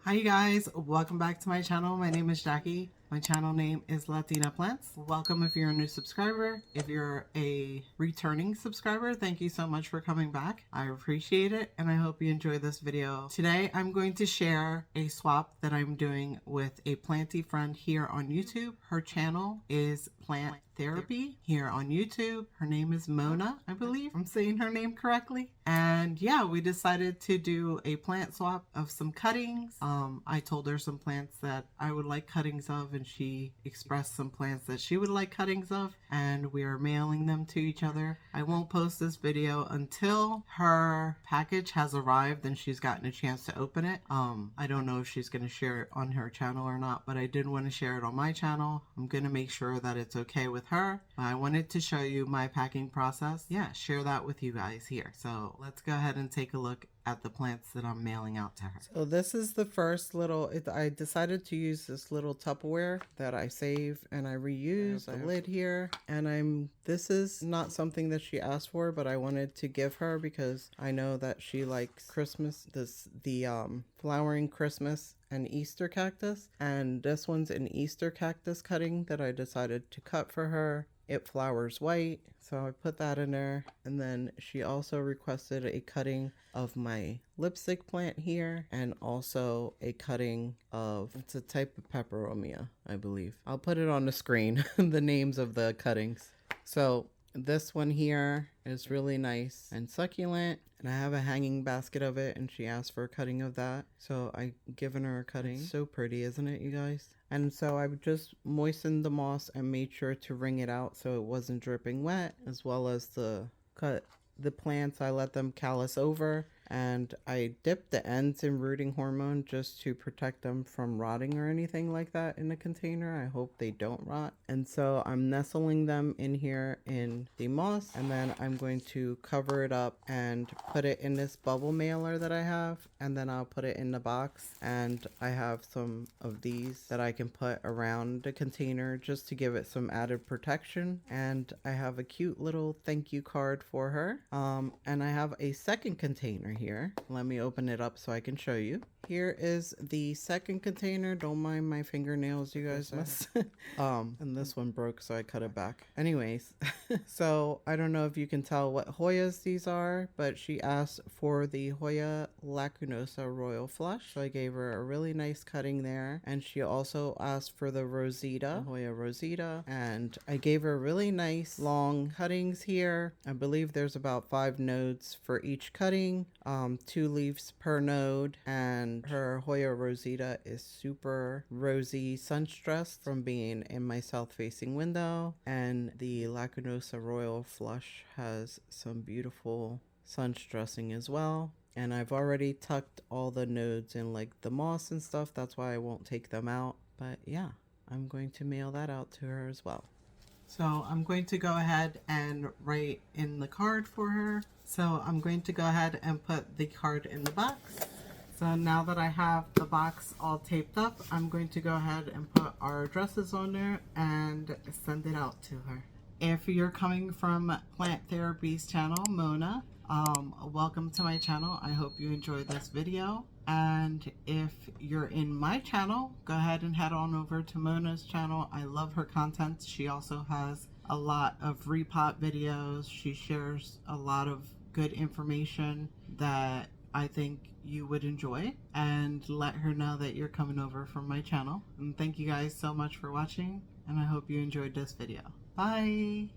Hi you guys, welcome back to my channel. My name is Jackie. My channel name is Latina Plants. Welcome if you're a new subscriber. If you're a returning subscriber, thank you so much for coming back. I appreciate it and I hope you enjoy this video. Today I'm going to share a swap that I'm doing with a planty friend here on YouTube. Her channel is Plant Therapy here on YouTube. Her name is Mona, I believe I'm saying her name correctly. And yeah, we decided to do a plant swap of some cuttings. I told her some plants that I would like cuttings of, and she expressed some plants that she would like cuttings of, and we are mailing them to each other. I won't post this video until her package has arrived and she's gotten a chance to open it. I don't know if she's going to share it on her channel or not, but I did want to share it on my channel. I'm going to make sure that it's okay with her. I wanted to show you my packing process. Yeah, share that with you guys here. So let's go ahead and take a look at the plants that I'm mailing out to her. So this is the first little, I decided to use this little Tupperware that I save and I reuse. The lid here, and this is not something that she asked for, but I wanted to give her because I know that she likes Christmas, the flowering Christmas and Easter cactus, and this one's an Easter cactus cutting that I decided to cut for her. It flowers white, so I put that in there. And then she also requested a cutting of my lipstick plant here, and also a cutting of, it's a type of peperomia, I believe. I'll put it on the screen, the names of the cuttings. So this one here is really nice and succulent, and I have a hanging basket of it, and she asked for a cutting of that, so I given her a cutting. It's so pretty, isn't it, you guys? And so I just moistened the moss and made sure to wring it out so it wasn't dripping wet, as well as the plants. I let them callus over, and I dipped the ends in rooting hormone just to protect them from rotting or anything like that in the container. I hope they don't rot. And so I'm nestling them in here in the moss, and then I'm going to cover it up and put it in this bubble mailer that I have, and then I'll put it in the box. And I have some of these that I can put around the container just to give it some added protection. And I have a cute little thank you card for her. And I have a second container here. Let me open it up so I can show you. Here is the second container. Don't mind my fingernails, you guys. And this one broke, so I cut it back. Anyways, so I don't know if you can tell what Hoyas these are, but she asked for the Hoya lacunosa royal flush, so I gave her a really nice cutting there. And she also asked for the Rosita, Hoya Rosita, and I gave her really nice long cuttings here. I believe there's about 5 nodes for each cutting, 2 leaves per node, and her Hoya Rosita is super rosy sun stressed from being in my south facing window, and the Lacunosa Royal Flush has some beautiful sun stressing as well. And I've already tucked all the nodes in like the moss and stuff, that's why I won't take them out. But yeah, I'm going to mail that out to her as well. So I'm going to go ahead and write in the card for her. So I'm going to go ahead and put the card in the box. So now that I have the box all taped up, I'm going to go ahead and put our addresses on there and send it out to her. If you're coming from Plant Therapy's channel, Mona, welcome to my channel. I hope you enjoyed this video. And if you're in my channel, go ahead and head on over to Mona's channel. I love her content. She also has a lot of repot videos. She shares a lot of good information that I think you would enjoy, and let her know that you're coming over from my channel. And thank you guys so much for watching, and I hope you enjoyed this video. Bye!